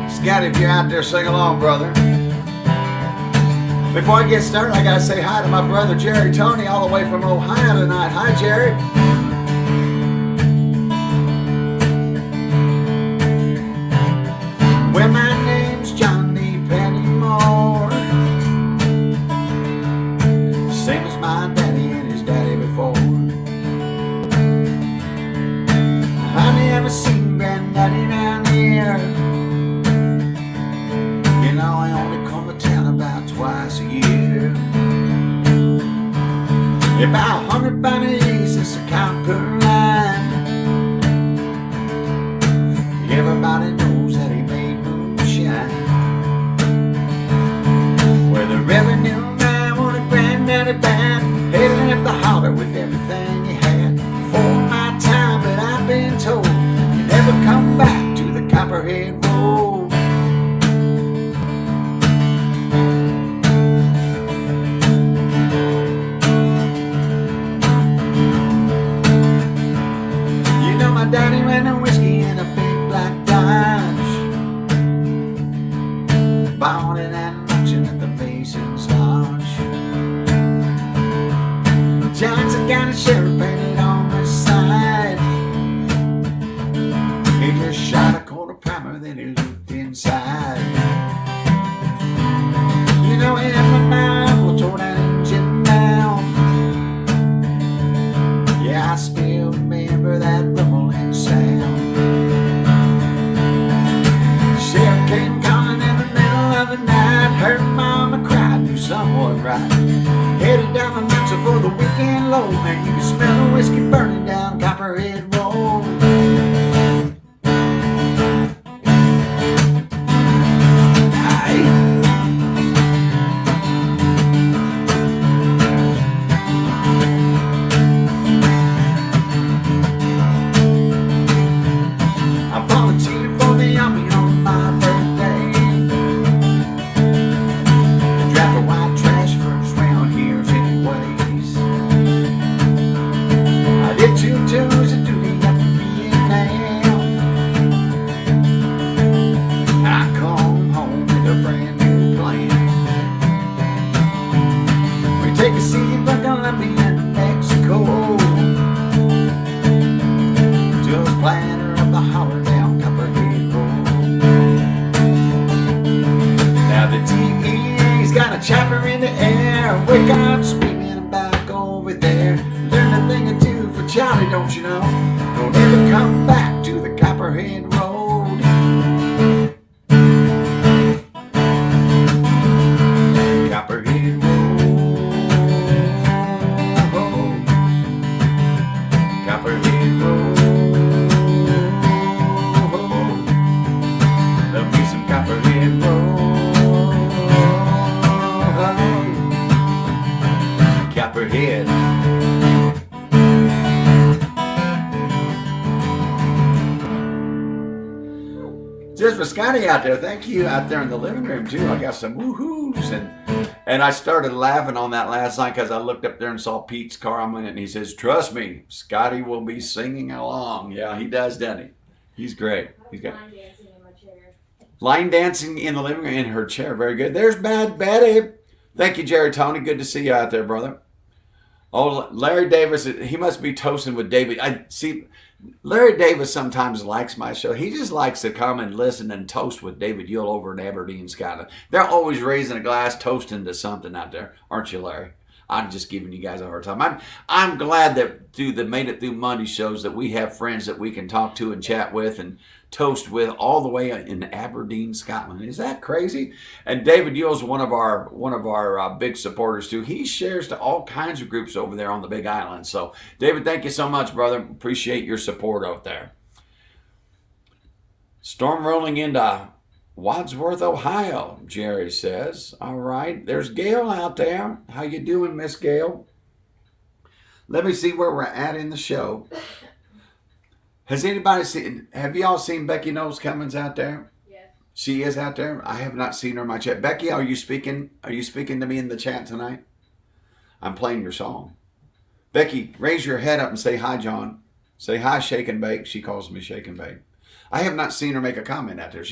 Scott, if you're out there, sing along, brother. Before I get started, I gotta say hi to my brother Jerry Tony, all the way from Ohio tonight. Hi, Jerry. Well, my name's Johnny Pennymore, same as my daddy and his daddy before. I never seen Granddaddy down here. You know, I only come to town about twice a year. About 100 pennies is a count per line. ever come back to the Copperhead Road. You know my daddy ran a whiskey in a big black Dodge, bought it and auction at the Mason's Lodge. Johnson County Sheriff painted on the side. He just shot a quarter primer, then he looked inside. You know, him and my uncle tore that engine down. Yeah, I still remember that rumbling sound. The sheriff came calling in the middle of the night. Heard mama cry, knew someone right. Headed down the mountain for the weekend low. Man, you can smell the whiskey burning down Copperhead Road. I volunteered for the army on my birthday. The draft of white trash first round here anyways. I did 2 tours of duty up in Vietnam. I come home with a brand new plan. We take a city from Colombia to Mexico. Just planner of the holler down Copperhead Road. Now the DEA's got a chopper in the air. Wake up screaming, I'm back over there. Learn a thing or two for Charlie, don't you know? Don't ever come back to the Copperhead Road. Copperhead Road. Copperhead Road. There'll be some Copperhead Road. Copperhead. Just for Scotty out there, thank you out there in the living room too. I got some woohoos, and I started laughing on that last night because I looked up there and saw Pete's car on it, and he says, "Trust me, Scotty will be singing along." Yeah, he does, doesn't he? He's great. He's got Line dancing in my chair. line dancing in the living room in her chair. Very good. There's Bad Betty. Thank you, Jerry Tony. Good to see you out there, brother. Oh, Larry Davis, he must be toasting with David. I see. Larry Davis sometimes likes my show. He just likes to come and listen and toast with David Yule over in Aberdeen, Scotland. They're always raising a glass, toasting to something out there, aren't you, Larry? I'm just giving you guys a hard time. I'm glad that through the Made It Through Monday shows that we have friends that we can talk to and chat with and toast with all the way in Aberdeen, Scotland. Is that crazy? And David Yule's one of our big supporters too. He shares to all kinds of groups over there on the Big Island. So David, thank you so much, brother. Appreciate your support out there. Storm rolling into Wadsworth, Ohio, Jerry says. All right, there's Gail out there. How you doing, Miss Gail? Let me see where we're at in the show. Has anybody seen, have y'all seen Becky Knowles Cummins out there? Yes. She is out there? I have not seen her in my chat. Becky, are you speaking to me in the chat tonight? I'm playing your song. Becky, raise your head up and say hi, John. Say hi, Shake and Bake. She calls me Shake and Bake. I have not seen her make a comment out there.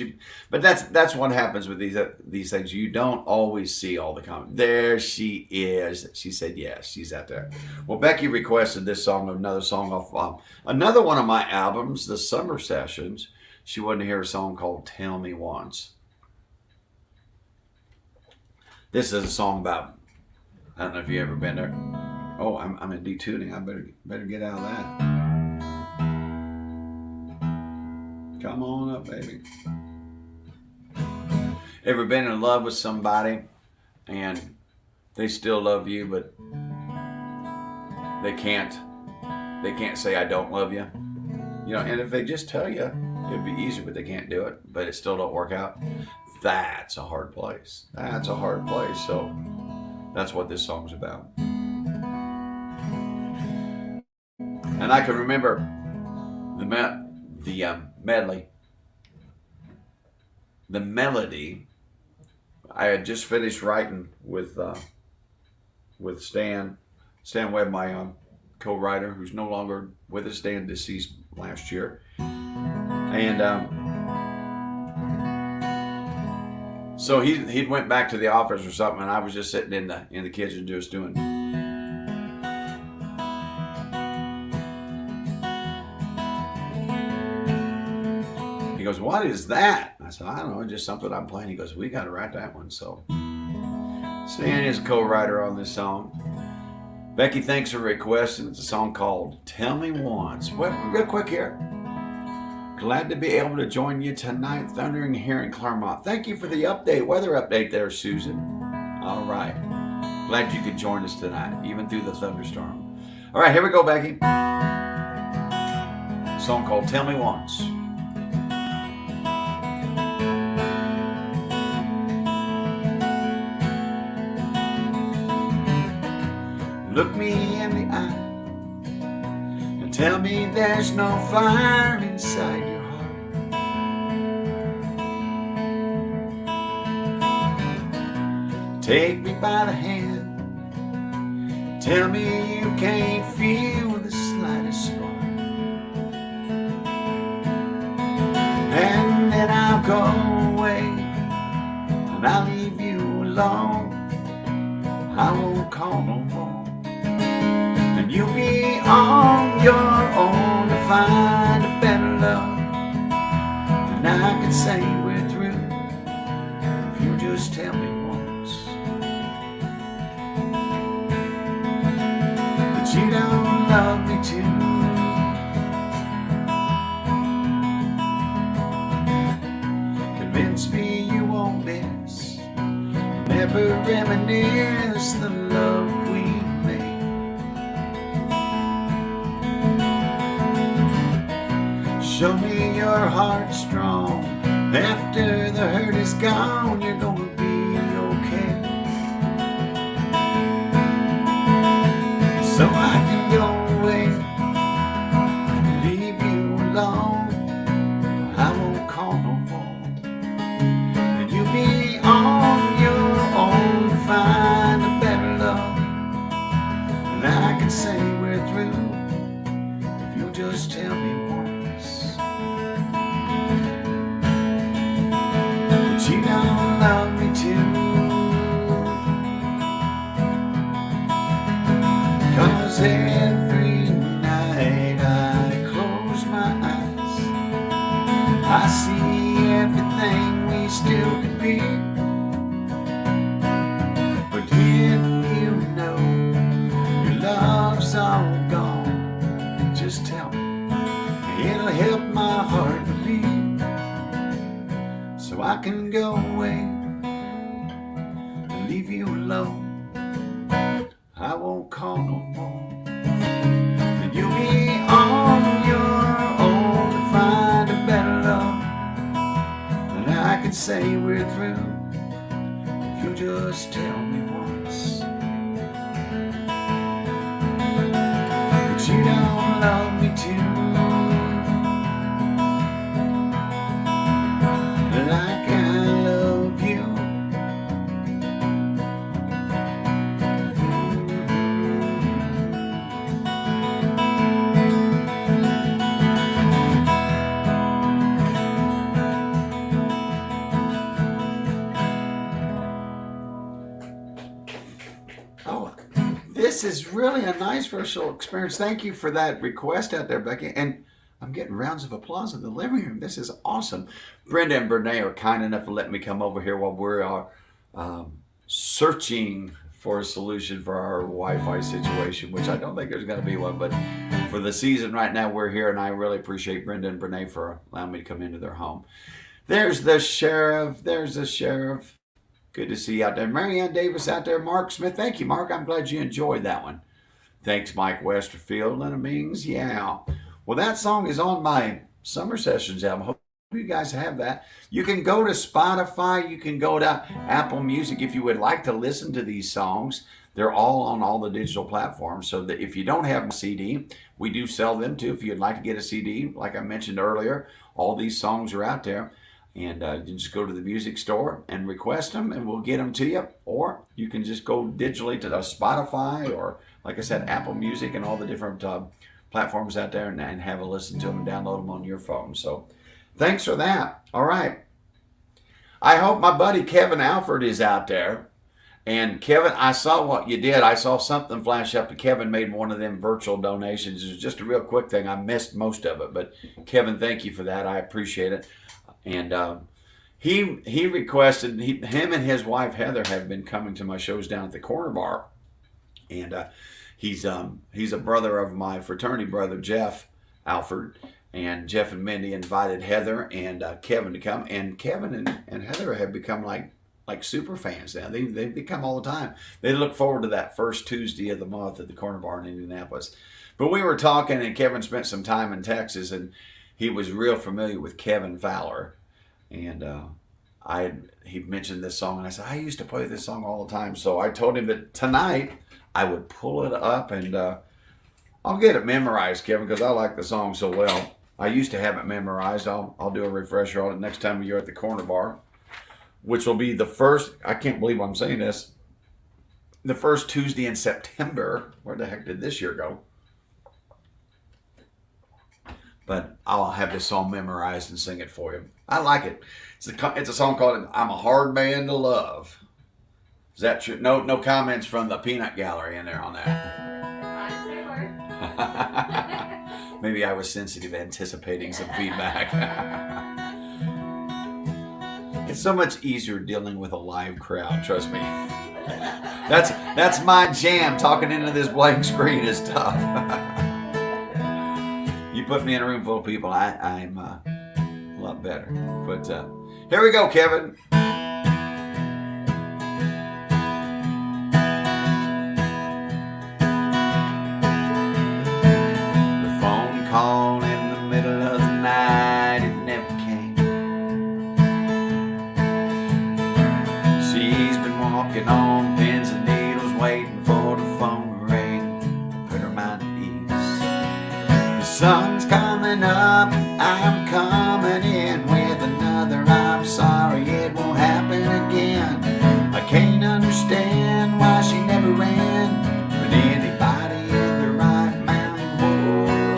But that's what happens with these things. You don't always see all the comments. There she is. She said yes. She's out there. Well, Becky requested this song, another song off another one of my albums, The Summer Sessions. She wanted to hear a song called Tell Me Once. This is a song about, I don't know if you've ever been there. Oh, I'm in detuning. I better get out of that. Come on up, baby. Ever been in love with somebody and they still love you, but they can't say I don't love you? You know, and if they just tell you, it'd be easier, but they can't do it, but it still don't work out. That's a hard place. That's a hard place. So that's what this song's about. And I can remember the medley. The melody, I had just finished writing with Stan Webb, my co-writer, who's no longer with us. Stan deceased last year, and so he went back to the office or something, and I was just sitting in the kitchen just doing. He goes, "What is that?" I said, "I don't know, just something I'm playing." He goes, "We got to write that one." So Stan is co-writer on this song. Becky, thanks for requesting. It's a song called "Tell Me Once." Well, real quick here. Glad to be able to join you tonight, thundering here in Claremont. Thank you for the weather update there, Susan. All right. Glad you could join us tonight, even through the thunderstorm. All right, here we go, Becky. A song called "Tell Me Once." Look me in the eye and tell me there's no fire inside your heart. Take me by the hand, tell me you can't feel the slightest spark. And then I'll go away and I'll leave you alone. I won't call no more. And you'll be on your own to find a better love. And I can say we're through if you just tell me once that you don't love me too. Convince me you won't miss, never reminisce the love we made. Show me your heart strong. After the hurt is gone, you're gonna be okay. So I can go away and leave you alone. I won't call no more. And you'll be on your own to find a better love. And I can say we're through if you'll just tell me once. You don't love me too. 'Cause every night I close my eyes, I see everything we still could be. But if you know your love's all gone, just tell me. It'll help my heart believe. So I can go away and leave you alone. I won't call no more. And you'll be on your own to find a better love. And I can say we're through if you just tell me once that you don't love me too. Like I love you. Oh, this is really a nice virtual experience. Thank you for that request out there, Becky. And I'm getting rounds of applause in the living room. This is awesome. Brenda and Brene are kind enough to let me come over here while we are searching for a solution for our Wi-Fi situation, which I don't think there's going to be one, but for the season right now, we're here, and I really appreciate Brenda and Brene for allowing me to come into their home. There's the sheriff. There's the sheriff. Good to see you out there. Marianne Davis out there. Mark Smith. Thank you, Mark. I'm glad you enjoyed that one. Thanks, Mike Westerfield. Linda Mings. Yeah. Well, that song is on my Summer Sessions album. Hope you guys have that. You can go to Spotify. You can go to Apple Music if you would like to listen to these songs. They're all on all the digital platforms. So that if you don't have a CD, we do sell them too. If you'd like to get a CD, like I mentioned earlier, all these songs are out there. And you just go to the music store and request them, and we'll get them to you. Or you can just go digitally to the Spotify or, like I said, Apple Music and all the different platforms out there, and have a listen to them and download them on your phone. So thanks for that. All right. I hope my buddy Kevin Alford is out there. And Kevin, I saw what you did. I saw something flash up. Kevin made one of them virtual donations. It was just a real quick thing. I missed most of it, but Kevin, thank you for that. I appreciate it. And he requested, him and his wife Heather have been coming to my shows down at the Corner Bar. And he's a brother of my fraternity brother Jeff Alford. And Jeff and Mindy invited Heather and Kevin to come. And Kevin and Heather have become like super fans now. They become all the time. They look forward to that first Tuesday of the month at the Corner Bar in Indianapolis. But we were talking, and Kevin spent some time in Texas, and he was real familiar with Kevin Fowler. And he mentioned this song, and I said, I used to play this song all the time. So I told him that tonight I would pull it up, and I'll get it memorized, Kevin, because I like the song so well. I used to have it memorized. I'll do a refresher on it next time you're at the Corner Bar, which will be the first, I can't believe I'm saying this, the first Tuesday in September. Where the heck did this year go? But I'll have this song memorized and sing it for you. I like it. It's a song called "I'm a Hard Man to Love." Is that true? No comments from the peanut gallery in there on that. Maybe I was sensitive, anticipating some feedback. It's so much easier dealing with a live crowd, trust me. That's my jam. Talking into this blank screen is tough. You put me in a room full of people, I'm a lot better. But here we go, Kevin. The phone call in the middle of the night, it never came. She's been walking on pins and needles, waiting for the phone to ring, put her mind at ease. The sun's coming up, I'm coming in with another I'm sorry, it won't happen again. I can't understand why she never ran with anybody in the right mind would.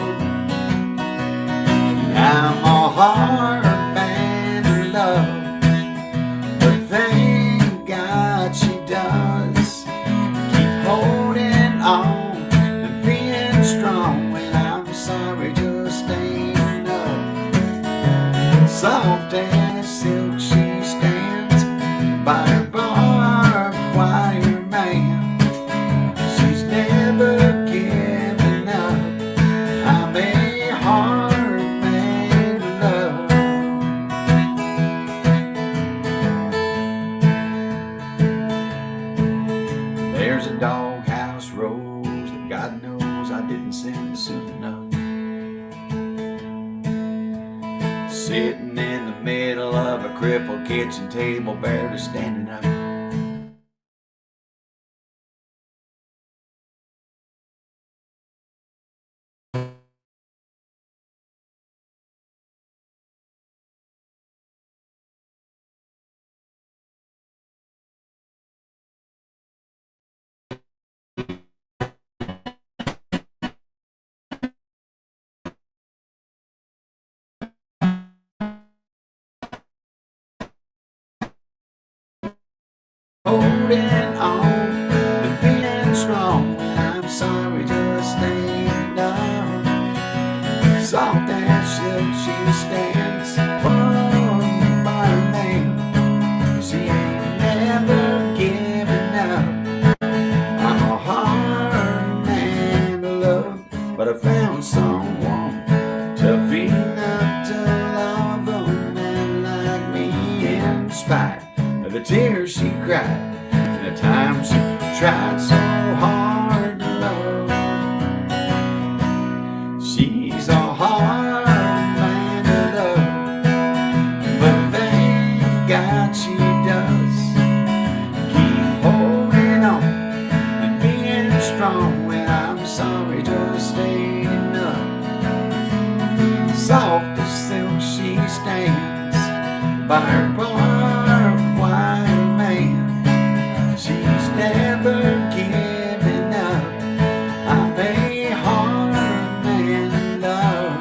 I'm a hard man to love, but thank God she does keep holding on and being strong when I'm sorry just ain't enough. Soft as silk she stands by her barbed wire man. She's never given up. I'm a hard man to love. There's a doghouse rose that God knows I didn't send soon enough, sitting in the middle of a crippled kitchen table, barely standing up. Holding on and being strong when I'm sorry just ain't enough. Soft as silk she stands, formed by her man. She ain't never given up. I'm a hard man to love, but I found someone tough enough to love a man like me in spite of the tears she cried and the times she tried so hard to love. She's a hard man to love, but thank God she does keep holding on and stands by her barbed wire man. She's never given up. I'm a hard man to love.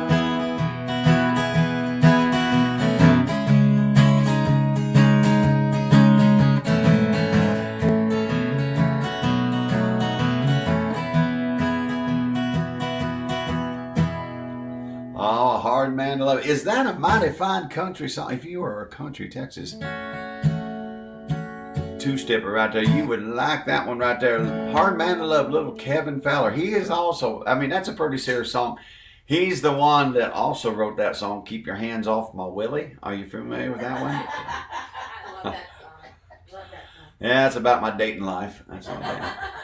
Oh, hard man to love. Is that a mighty fine country song? If you are a country Texas two-stepper right there, you would like that one right there. Hard man to love, little Kevin Fowler. He is also, I mean, that's a pretty serious song. He's the one that also wrote that song, Keep Your Hands Off My Willie. Are you familiar with that one? I love that song. Love that song. Yeah, it's about my dating life. That's all that.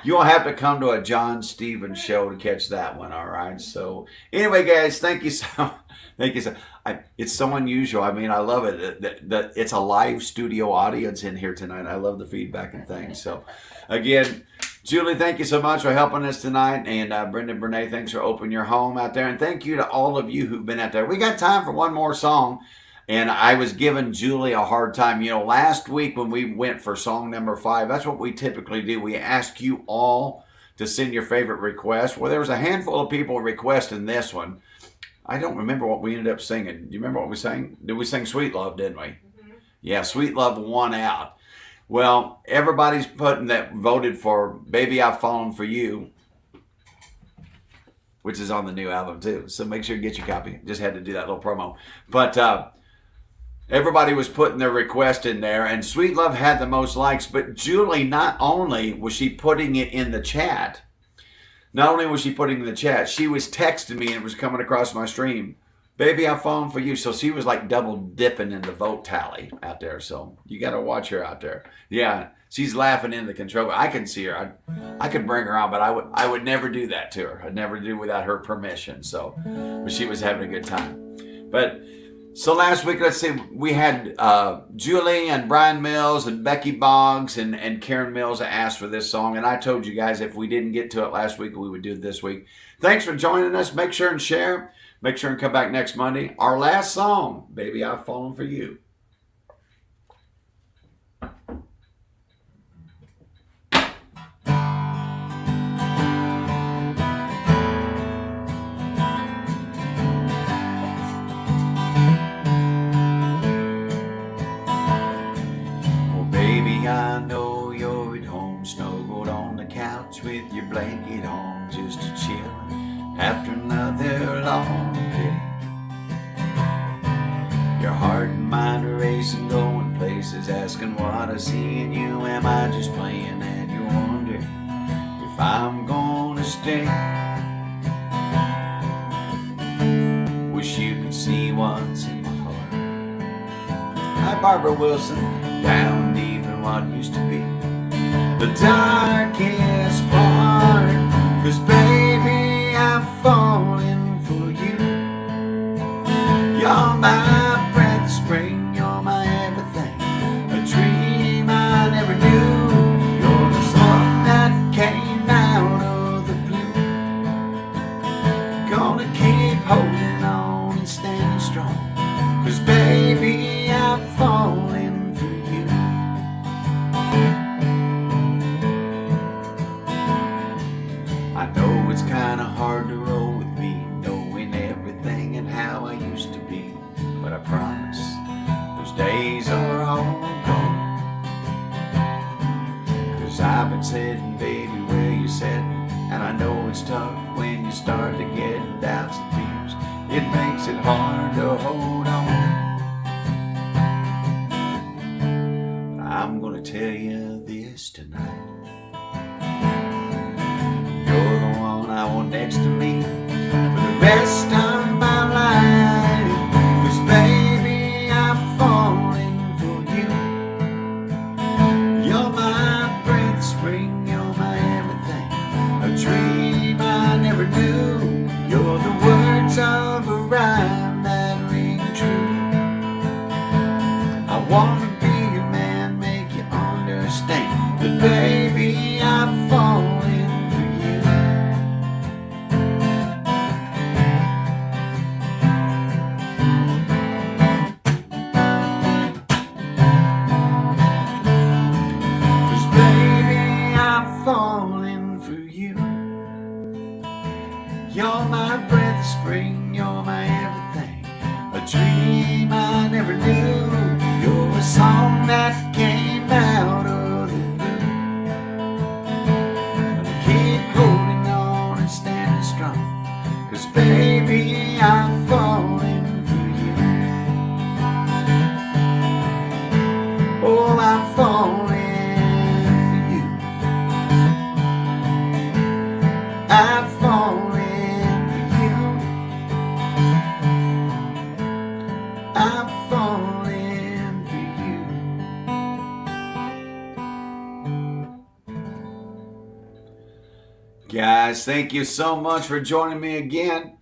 You'll have to come to a John Stevens show to catch that one, all right? So anyway, guys, thank you so. It's so unusual. I mean, I love it. That it's a live studio audience in here tonight. I love the feedback and things. So again, Julie, thank you so much for helping us tonight. And Brendan, Brene, thanks for opening your home out there. And thank you to all of you who've been out there. We got time for one more song. And I was giving Julie a hard time. You know, last week when we went for song number 5, that's what we typically do. We ask you all to send your favorite request. Well, there was a handful of people requesting this one. I don't remember what we ended up singing. Do you remember what we sang? Did we sing Sweet Love, didn't we? Mm-hmm. Yeah, Sweet Love won out. Well, everybody's voted for Baby I've Fallen For You, which is on the new album too. So make sure you get your copy. Just had to do that little promo. But everybody was putting their request in there, and Sweet Love had the most likes. But Julie, not only was she putting it in the chat, she was texting me and it was coming across my stream. Baby, I'm falling for you. So she was like double dipping in the vote tally out there. So you got to watch her out there. Yeah, she's laughing in the control. I can see her. I could bring her on, but I would never do that to her. I'd never do without her permission. So, but she was having a good time. But so last week, let's see, we had Julie and Brian Mills and Becky Boggs and Karen Mills asked for this song. And I told you guys if we didn't get to it last week, we would do it this week. Thanks for joining us. Make sure and share. Make sure and come back next Monday. Our last song, Baby I've Fallen For You. I know you're at home, snuggled on the couch with your blanket on, just a chillin' after another long day. Your heart and mind are racing, going places, asking what I see in you. Am I just playing and you wonder if I'm gonna stay? Wish you could see what's in my heart. Hi, Barbara Wilson, down deep what used to be the darkest part, 'cause baby I'm falling for you. You're my breath, spring, you're my everything, a dream I never knew. You're the sun that came out of the blue. Gonna keep holding on and standing strong, 'cause baby I'm falling. I know it's kinda hard to roll with me, knowing everything and how I used to be, but I promise those days are all gone. 'Cause I've been sitting, baby, where you're sitting, and I know it's tough when you start to get doubts and fears. It makes it hard to hold on. But I'm gonna tell you this tonight. You're the one I want next to me for the rest of my life. 'Cause baby, I'm falling for you. You're my breath, spring, you're my everything, a dream I never knew. You're the words of a rhyme that ring true. I wanna be your man, make you understand that baby, I'm falling. me, I'm falling for you. Oh, I'm falling for you. I'm falling for you. I'm falling for you. Guys, thank you so much for joining me again.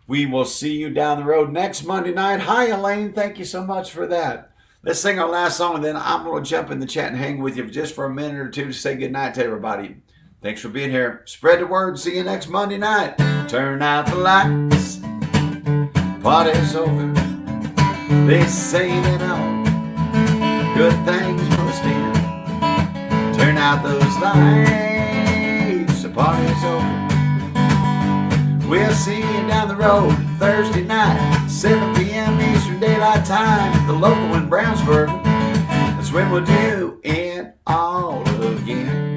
We will see you down the road next Monday night. Hi, Elaine. Thank you so much for that. Let's sing our last song, and then I'm going to jump in the chat and hang with you just for a minute or two to say goodnight to everybody. Thanks for being here. Spread the word. See you next Monday night. Turn out the lights. Party's over. They say that all good things must end. Turn out those lights. The party's over. We'll see you down the road Thursday night, 7 p.m. Eastern Daylight Time, the local in Brownsburg. That's when we'll do it all again.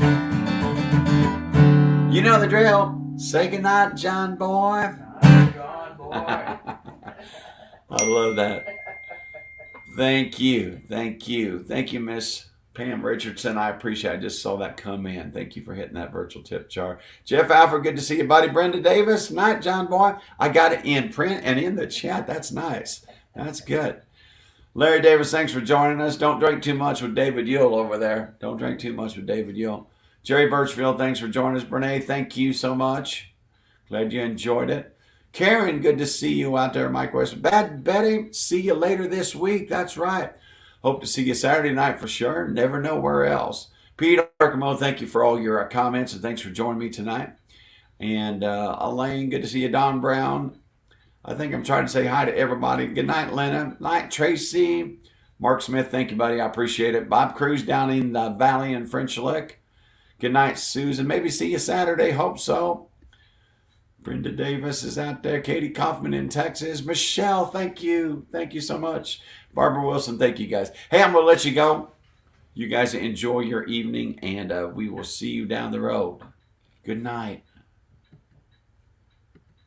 You know the drill. Say goodnight, John boy. John boy. I love that. Thank you. Thank you. Thank you, Miss Pam Richardson. I appreciate it. I just saw that come in. Thank you for hitting that virtual tip jar. Jeff Alford, good to see you, buddy. Brenda Davis, night, John boy. I got it in print and in the chat. That's nice. That's good. Larry Davis, thanks for joining us. Don't drink too much with David Yule over there. Don't drink too much with David Yule. Jerry Birchfield, thanks for joining us. Brene, thank you so much. Glad you enjoyed it. Karen, good to see you out there, Mike West. Bad Betty, see you later this week. That's right. Hope to see you Saturday night for sure. Never know where else. Pete Arkamo, thank you for all your comments, and thanks for joining me tonight. And Elaine, good to see you. Don Brown, I think I'm trying to say hi to everybody. Good night, Lena. Night, Tracy. Mark Smith, thank you, buddy. I appreciate it. Bob Cruz down in the Valley in French Lick. Good night, Susan. Maybe see you Saturday. Hope so. Brenda Davis is out there. Katie Kaufman in Texas. Michelle, thank you. Thank you so much. Barbara Wilson, thank you guys. Hey, I'm going to let you go. You guys enjoy your evening, and we will see you down the road. Good night.